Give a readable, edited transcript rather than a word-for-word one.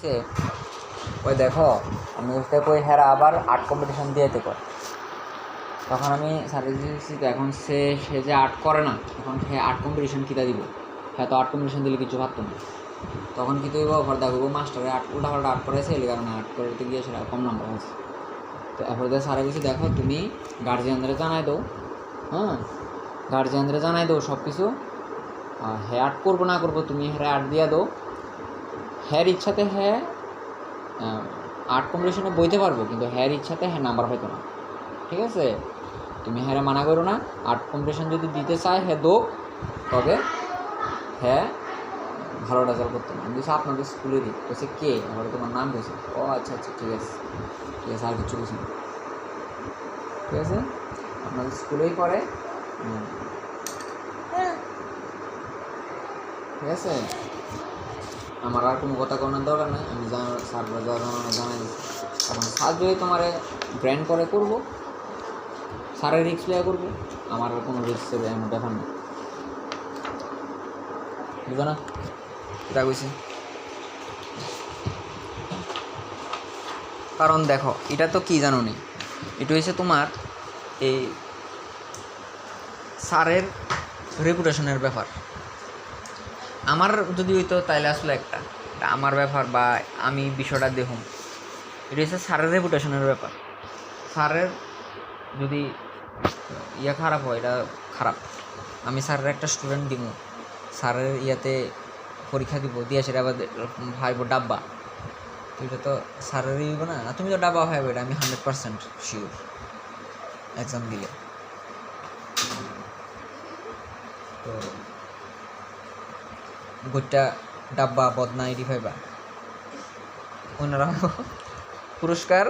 সে ওই দেখো আমি বুঝতে কই হ্যাঁ আবার আর্ট কম্পিটিশন দিয়েতে কর, তখন আমি স্যারের দিয়েছি তো এখন সে যে আর্ট করে না, এখন সে আর্ট কম্পিটিশন কীটা দিব, হ্যাঁ তো আর্ট কম্পিটিশন দিলে কিছু ভাবতো না, তখন কি তুই এবার দেখো মাস্টারে আর্ট উল্টাপাল্টা আর্ট করেছে এই কারণে আর্ট করতে গিয়ে সেটা কম নাম্বার হয়েছে। তো এরপরে স্যারে বলছি দেখো তুমি গার্জিয়ানদের জানাই দাও, হ্যাঁ গার্জিয়ানদের জানাই দাও সব কিছু, হ্যাঁ আর্ট করবো না করবো তুমি হ্যাঁ আর্ট দিয়ে দাও, হ্যার ইচ্ছাতে হ্যাঁ আর্ট কম্পিটিশনে বইতে পারবো কিন্তু হ্যার ইচ্ছাতে হ্যাঁ নাম্বার পাইতো না, ঠিক আছে? তুমি হ্যাঁ মানা করো না, আর্ট কম্পিটিশন যদি দিতে চায় হ্যাঁ দো, তবে হ্যাঁ ভালো রেজাল্ট করতে না। আমি বলছি আপনাদের স্কুলেরই, বলছে কে, আমার তোমার নাম বলছে, ও আচ্ছা আচ্ছা ঠিক আছে ঠিক আছে, আর কিছু বলছি না, ঠিক আছে আপনাদের স্কুলেই পড়ে, ঠিক আছে আমার আর কোনো কথা করানোর দরকার নেই, আমি স্যার জানাই দিচ্ছি। এখন স্যার যদি তোমার ব্র্যান্ড করে করবো, স্যারের রিক্স প্লে করবো, আমার আর কোনো রিক্সের এমন ব্যাপার নেই, বুঝো না এটা কইছি। কারণ দেখো এটা তো কি জানো নি, এটা হচ্ছে তোমার এই স্যারের রেপুটেশনের ব্যাপার, আমার যদি হইতো তাইলে আসলে একটা আমার ব্যাপার বা আমি বিষয়টা দেখুন, এটা হচ্ছে স্যারের রেপুটেশনের ব্যাপার। স্যারের যদি খারাপ হয় এটা খারাপ, আমি স্যারের একটা স্টুডেন্ট দিব, স্যারের পরীক্ষা দিব দিয়ে সেটা আবার ভাইব ডাব্বা, তো এটা তো স্যারেরই হইব না, তুমি তো ডাব্বা ভাইব, এটা আমি 100% শিওর এক্সাম দিলে। তো গোটা ডাব্বা বদনা 85 ওনারা পুরস্কার